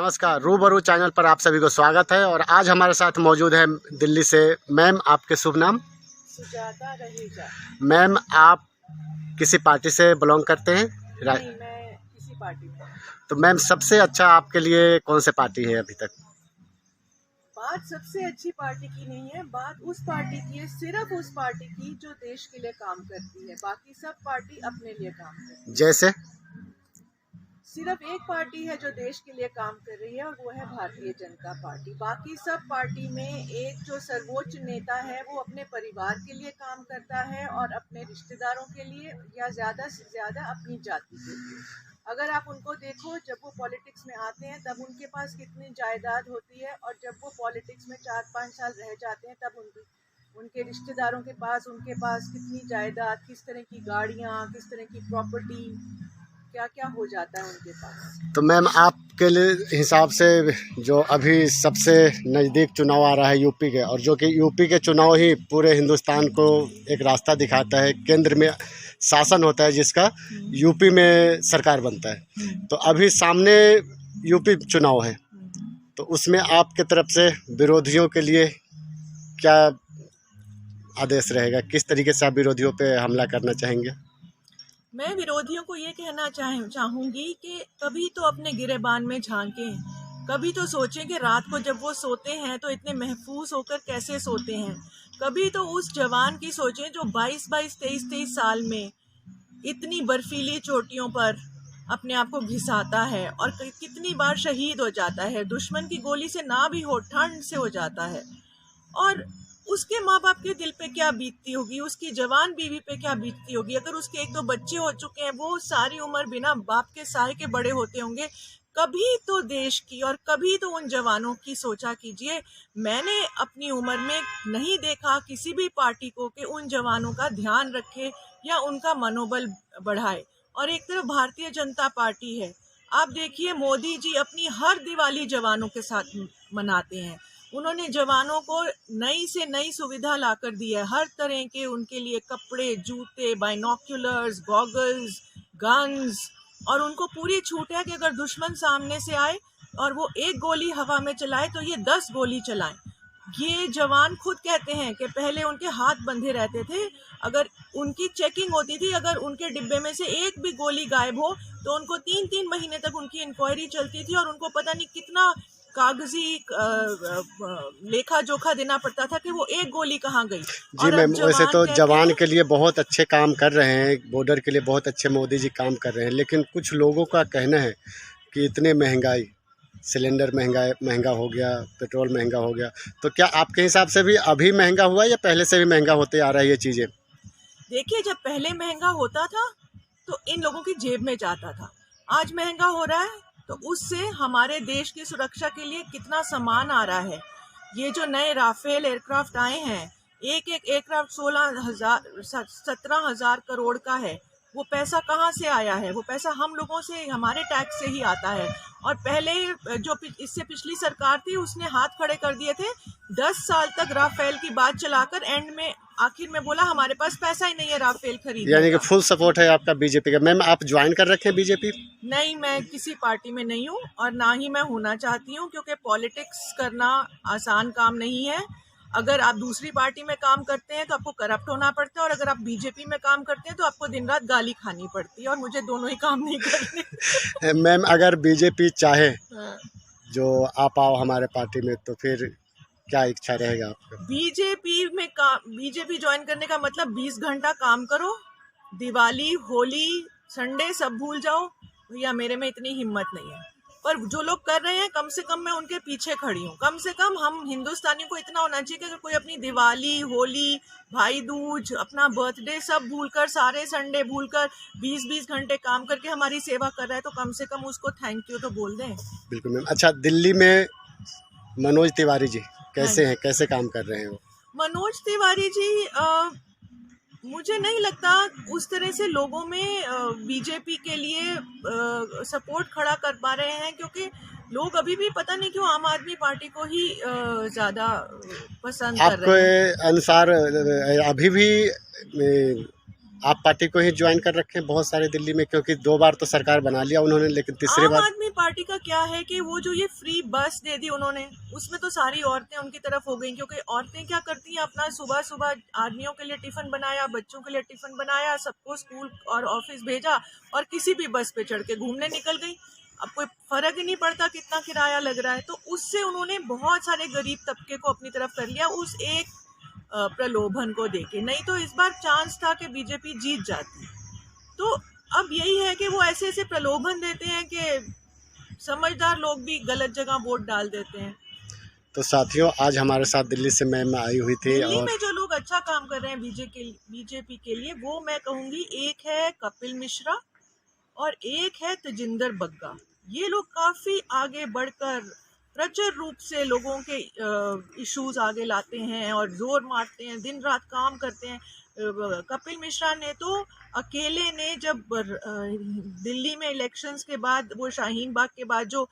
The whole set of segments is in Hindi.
नमस्कार, रूबरू चैनल पर आप सभी को स्वागत है। और आज हमारे साथ मौजूद है दिल्ली से मैम। आपके शुभ नाम? सुजाता रहेगा। मैम, आप किसी पार्टी से बिलोंग करते हैं? नहीं, मैं किसी पार्टी में। तो मैम, सबसे अच्छा आपके लिए कौन सी पार्टी है अभी तक? बात सबसे अच्छी पार्टी की नहीं है, बात उस पार्टी की है, सिर्फ उस पार्टी की जो देश के लिए काम करती है। बाकी सब पार्टी अपने लिए काम करती है। जैसे? सिर्फ एक पार्टी है जो देश के लिए काम कर रही है और वो है भारतीय जनता पार्टी। बाकी सब पार्टी में एक जो सर्वोच्च नेता है वो अपने परिवार के लिए काम करता है और अपने रिश्तेदारों के लिए, या ज़्यादा से ज़्यादा अपनी जाति के लिए। अगर आप उनको देखो, जब वो पॉलिटिक्स में आते हैं तब उनके पास कितनी जायदाद होती है, और जब वो पॉलिटिक्स में 4-5 साल रह जाते हैं तब उनके रिश्तेदारों के पास कितनी जायदाद, किस तरह की गाड़ियाँ, किस तरह की प्रॉपर्टी, क्या क्या हो जाता है उनके पास। तो मैम, आपके लिए हिसाब से जो अभी सबसे नज़दीक चुनाव आ रहा है यूपी के, और जो कि यूपी के चुनाव ही पूरे हिंदुस्तान को एक रास्ता दिखाता है, केंद्र में शासन होता है जिसका, यूपी में सरकार बनता है। तो अभी सामने यूपी चुनाव है, तो उसमें आपके तरफ से विरोधियों के लिए क्या आदेश रहेगा? किस तरीके से आप विरोधियों पे हमला करना चाहेंगे? मैं विरोधियों को ये कहना चाहूँगी कि कभी तो अपने गिरेबान में झांकें, कभी तो सोचें कि रात को जब वो सोते हैं तो इतने महफूज होकर कैसे सोते हैं। कभी तो उस जवान की सोचें जो 22-22, 23-23 साल में इतनी बर्फीली चोटियों पर अपने आप को घिसाता है और कितनी बार शहीद हो जाता है, दुश्मन की गोली से ना भी हो, ठंड से हो जाता है। और उसके माँ बाप के दिल पे क्या बीतती होगी, उसकी जवान बीवी पे क्या बीतती होगी। अगर उसके 1-2 बच्चे हो चुके हैं, वो सारी उम्र बिना बाप के साए के बड़े होते होंगे। कभी तो देश की और कभी तो उन जवानों की सोचा कीजिए। मैंने अपनी उम्र में नहीं देखा किसी भी पार्टी को कि उन जवानों का ध्यान रखे या उनका मनोबल बढ़ाए। और एक तरफ भारतीय जनता पार्टी है, आप देखिए मोदी जी अपनी हर दिवाली जवानों के साथ मनाते हैं। उन्होंने जवानों को नई से नई सुविधा लाकर दी है, हर तरह के उनके लिए कपड़े, जूते, बाइनोक्यूलर्स, गॉगल्स, गन्स, और उनको पूरी छूट है कि अगर दुश्मन सामने से आए और वो एक गोली हवा में चलाए तो ये 10 गोली चलाएं। ये जवान खुद कहते हैं कि पहले उनके हाथ बंधे रहते थे, अगर उनकी चेकिंग होती थी, अगर उनके डिब्बे में से एक भी गोली गायब हो तो उनको 3-3 महीने तक उनकी इंक्वायरी चलती थी और उनको पता नहीं कितना कागजी लेखा जोखा देना पड़ता था कि वो एक गोली कहाँ गई। जी मैम, वैसे तो जवान के लिए बहुत अच्छे काम कर रहे हैं, बॉर्डर के लिए बहुत अच्छे मोदी जी काम कर रहे हैं, लेकिन कुछ लोगों का कहना है कि इतने महंगाई, सिलेंडर महंगा हो गया, पेट्रोल महंगा हो गया, तो क्या आपके हिसाब से भी अभी महंगा हुआ या पहले से भी महंगा होते आ रहा है ये चीज़ें? देखिए, जब पहले महंगा होता था तो इन लोगों की जेब में जाता था, आज महंगा हो रहा है तो उससे हमारे देश की सुरक्षा के लिए कितना सामान आ रहा है। ये जो नए राफेल एयरक्राफ्ट आए हैं, एक एयरक्राफ्ट 17,000 करोड़ का है। वो पैसा कहाँ से आया है? वो पैसा हम लोगों से, हमारे टैक्स से ही आता है। और पहले जो इससे पिछली सरकार थी उसने हाथ खड़े कर दिए थे, 10 साल तक राफेल की बात चलाकर एंड में आखिर में बोला हमारे पास पैसा ही नहीं है राफेल खरीदने का। यानी कि फुल सपोर्ट है आपका बीजेपी का। मैम, आप ज्वाइन कर रखे हैं बीजेपी? नहीं, मैं किसी पार्टी में नहीं हूँ और ना ही मैं होना चाहती हूँ, क्योंकि पॉलिटिक्स करना आसान काम नहीं है। अगर आप दूसरी पार्टी में काम करते हैं तो आपको करप्ट होना पड़ता है, और अगर आप बीजेपी में काम करते हैं तो आपको दिन रात गाली खानी पड़ती है, और मुझे दोनों ही काम नहीं करने। मैम, अगर बीजेपी चाहे हाँ। जो आप आओ हमारे पार्टी में, तो फिर क्या इच्छा रहेगा आपका? बीजेपी ज्वाइन करने का मतलब 20 घंटा काम करो, दिवाली, होली, संडे सब भूल जाओ। भैया, मेरे में इतनी हिम्मत नहीं है, पर जो लोग कर रहे हैं कम से कम मैं उनके पीछे खड़ी हूँ। कम से कम हम हिंदुस्तानियों को इतना होना चाहिए कि अगर कोई अपनी दिवाली, होली, भाई दूज, अपना बर्थडे सब भूलकर, सारे संडे भूलकर 20-20 घंटे काम करके हमारी सेवा कर रहा है, तो कम से कम उसको थैंक यू तो बोल दें। बिल्कुल मैम। अच्छा, दिल्ली में मनोज तिवारी जी कैसे हैं, कैसे काम कर रहे हैं वो? मनोज तिवारी जी, मुझे नहीं लगता उस तरह से लोगों में बीजेपी के लिए सपोर्ट खड़ा कर पा रहे हैं, क्योंकि लोग अभी भी पता नहीं क्यों आम आदमी पार्टी को ही ज़्यादा पसंद कर रहे हैं। आपके अनुसार अभी भी आप पार्टी को ही ज्वाइन कर रखे हैं बहुत सारे दिल्ली में, क्योंकि 2 बार तो सरकार बना लिया उन्होंने, लेकिन तीसरी आम बार आदमी पार्टी का क्या है कि वो जो ये फ्री बस दे दी उन्होंने, उसमें तो सारी औरतें उनकी तरफ हो गई, क्योंकि औरतें क्या करती हैं, अपना सुबह सुबह आदमियों के लिए टिफिन बनाया, बच्चों के लिए टिफिन बनाया, सबको स्कूल और ऑफिस भेजा और किसी भी बस पे चढ़ के घूमने निकल गई। अब कोई फर्क ही नहीं पड़ता कितना किराया लग रहा है। तो उससे उन्होंने बहुत सारे गरीब तबके को अपनी तरफ कर लिया उस एक प्रलोभन को देके। नहीं तो इस बार चांस था कि बीजेपी जीत जाती। तो अब यही है कि वो ऐसे ऐसे प्रलोभन देते हैं कि समझदार लोग भी गलत जगह वोट डाल देते हैं। तो साथियों, आज हमारे साथ दिल्ली से मैम आई हुई थी, दिल्ली और में जो लोग अच्छा काम कर रहे हैं बीजेपी के लिए, वो मैं कहूँगी, एक है कपिल मिश्रा और एक है तेजिंदर बग्गा। ये लोग काफ़ी आगे बढ़कर प्रचुर रूप से लोगों के इश्यूज आगे लाते हैं और जोर मारते हैं, दिन रात काम करते हैं। कपिल मिश्रा ने तो अकेले ने, जब दिल्ली में इलेक्शंस के बाद, वो शाहीन बाग के बाद जो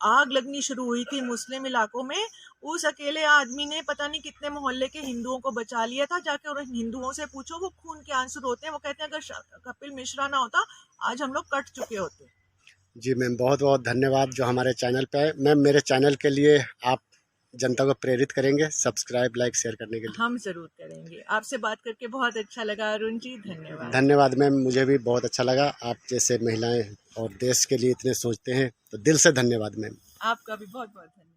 आग लगनी शुरू हुई थी मुस्लिम इलाकों में, उस अकेले आदमी ने पता नहीं कितने मोहल्ले के हिंदुओं को बचा लिया था। जाके और हिंदुओं से पूछो, वो खून के आंसू रोते हैं। वो कहते हैं अगर कपिल मिश्रा ना होता आज हम लोग कट चुके होते। जी मैम, बहुत बहुत धन्यवाद जो हमारे चैनल पे आए। मैम, मेरे चैनल के लिए आप जनता को प्रेरित करेंगे सब्सक्राइब, लाइक, शेयर करने के लिए? हम जरूर करेंगे। आपसे बात करके बहुत अच्छा लगा अरुण जी, धन्यवाद। धन्यवाद मैम, मुझे भी बहुत अच्छा लगा। आप जैसे महिलाएं और देश के लिए इतने सोचते हैं, तो दिल से धन्यवाद मैम। आपका भी बहुत बहुत धन्यवाद।